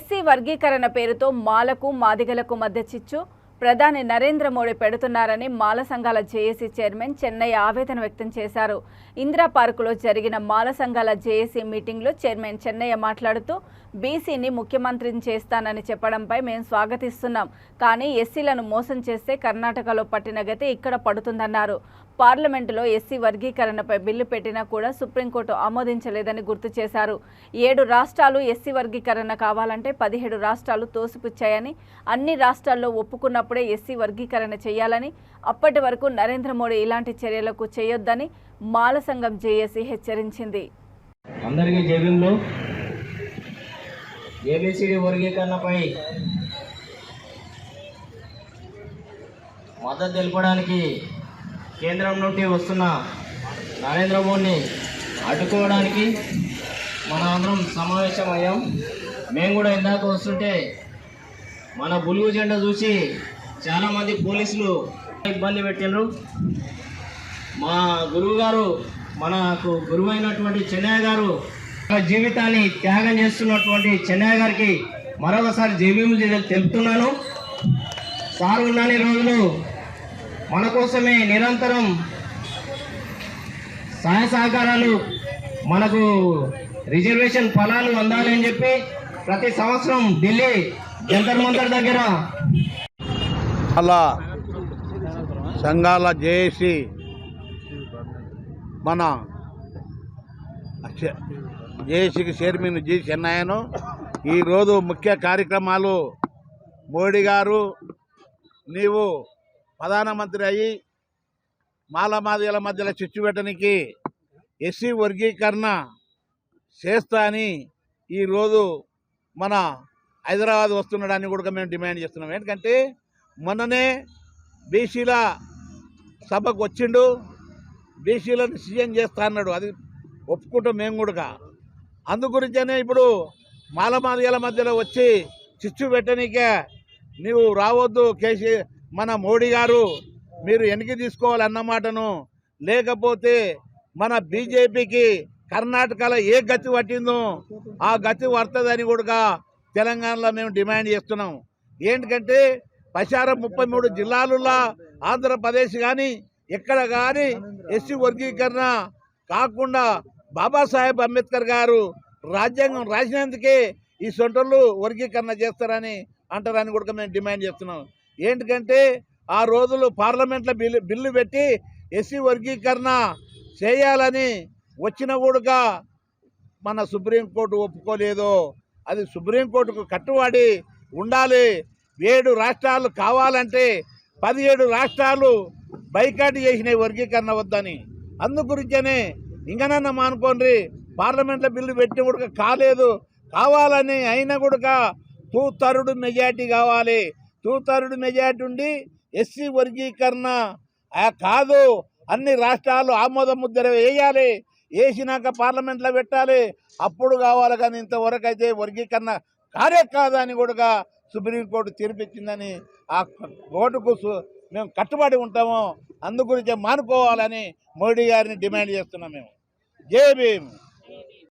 SC వర్గీకరణ పేరుతో మాలకు మాదిగలకు మధ్య చిచ్చు ప్రధాని నరేంద్ర మోడీ పెడుతున్నారని మాల సంఘాల జేఏసీ చైర్మన్ చెన్నయ్య ఆవేదన వ్యక్తం చేశారు. ఇందిరా పార్కులో జరిగిన మాల సంఘాల జేఏసీ మీటింగ్లో చైర్మన్ చెన్నయ్య మాట్లాడుతూ బీసీని ముఖ్యమంత్రిని చేస్తానని చెప్పడంపై మేము స్వాగతిస్తున్నాం. కానీ ఎస్సీలను మోసం చేస్తే కర్ణాటకలో పట్టిన గతి ఇక్కడ పడుతుందన్నారు. పార్లమెంటులో ఎస్సీ వర్గీకరణపై బిల్లు పెట్టినా కూడా సుప్రీంకోర్టు ఆమోదించలేదని గుర్తు చేశారు. 7 రాష్ట్రాలు ఎస్సీ వర్గీకరణ కావాలంటే 17 రాష్ట్రాలు తోసిపుచ్చాయని, అన్ని రాష్ట్రాల్లో ఒప్పుకున్నప్పుడే ఎస్సీ వర్గీకరణ చేయాలని, అప్పటి వరకు నరేంద్ర మోడీ ఇలాంటి చర్యలకు చేయొద్దని మాల సంఘం జేఏసీ హెచ్చరించింది. అందరికీ జైలులో ఏబిసిడి వర్గీకరణపై మద్దతు తెలపడానికి కేంద్రం నుండి వస్తున్న నరేంద్ర మోడీని అడ్డుకోవడానికి మన అందరం సమావేశమయ్యాం. మేము కూడా ఇందాక వస్తుంటే మన బులుగు జెండా చూసి చాలామంది పోలీసులు ఇబ్బంది పెట్టినారు. మా గురువు గారు, మనకు గురువు అయినటువంటి చెన్నయ్య గారు జీవితాన్ని త్యాగం చేస్తున్నటువంటి చెన్నయ్య గారికి మరొకసారి జైబీములు తెలుపుతున్నాను. సార్ ఉన్నన్ని రోజులు మన కోసమే నిరంతరం సహాయ సహకారాలు, మనకు రిజర్వేషన్ ఫలాలు అందాలి అని చెప్పి ప్రతి సంవత్సరం ఢిల్లీ జంతర్ మంతర్ దగ్గర అలా సంఘాల జేఏసీ మన జేఏసీకి చైర్మన్ జి చెన్నయ్యను ఈరోజు ముఖ్య కార్యక్రమాలు మోడీ గారు నీవు ప్రధానమంత్రి అయ్యి మాలమాదిగల మధ్యలో చిచ్చు పెట్టడానికి ఎస్సీ వర్గీకరణ చేస్తా అని ఈరోజు మన హైదరాబాద్ వస్తున్నాడని కూడా మేము డిమాండ్ చేస్తున్నాం. ఎందుకంటే మొన్ననే బీసీల సభకు వచ్చిండు, బీసీలను సీఎం చేస్తా అన్నాడు. అది ఒప్పుకుంటాం మేము కూడా. అందుగురించనే ఇప్పుడు మాలమాదిగల మధ్యలో వచ్చి చిచ్చు పెట్టడానికే నీవు రావద్దు మన మోడీ గారు, మీరు వెనక్కి తీసుకోవాలన్నమాటను, లేకపోతే మన బీజేపీకి కర్ణాటకలో ఏ గతి పట్టిందో ఆ గతి పడుతుందని కూడా తెలంగాణలో మేము డిమాండ్ చేస్తున్నాం. ఏంటంటే 33 జిల్లాలలో ఆంధ్రప్రదేశ్ కానీ ఎక్కడ కానీ ఎస్సీ వర్గీకరణ కాకుండా బాబాసాహెబ్ అంబేద్కర్ గారు రాజ్యాంగం రాసినందుకే ఈ సొంటలు వర్గీకరణ చేస్తారని అంటారని కూడా మేము డిమాండ్ చేస్తున్నాం. ఏంటంటే ఆ రోజులు పార్లమెంట్లో బిల్లు పెట్టి ఎస్సీ వర్గీకరణ చేయాలని వచ్చిన కూడా మన సుప్రీంకోర్టు ఒప్పుకోలేదు. అది సుప్రీంకోర్టుకు కట్టుబడి ఉండాలి. 7 రాష్ట్రాలు కావాలంటే 17 రాష్ట్రాలు బైకాట్ చేసినాయి వర్గీకరణ వద్దని. అందుగురించనే ఇంకనన్నా మానుకోండి, పార్లమెంట్లో బిల్లు పెట్టిన కూడా కాలేదు, కావాలని అయినా కూడా 2/3 మెజార్టీ కావాలి. 2/3 మెజార్టీ ఉండి ఎస్సీ వర్గీకరణ కాదు, అన్ని రాష్ట్రాలు ఆమోద ముద్ర వేయాలి, వేసినాక పార్లమెంట్లో పెట్టాలి, అప్పుడు కావాలి. కానీ ఇంతవరకు అయితే వర్గీకరణ కాదే కాదని కూడా సుప్రీంకోర్టు తీర్పిచ్చిందని ఆ కోర్టుకు మేము కట్టుబడి ఉంటాము. అందుగురించి మానుకోవాలని మోడీ గారిని డిమాండ్ చేస్తున్నాం మేము. జై భీమ్.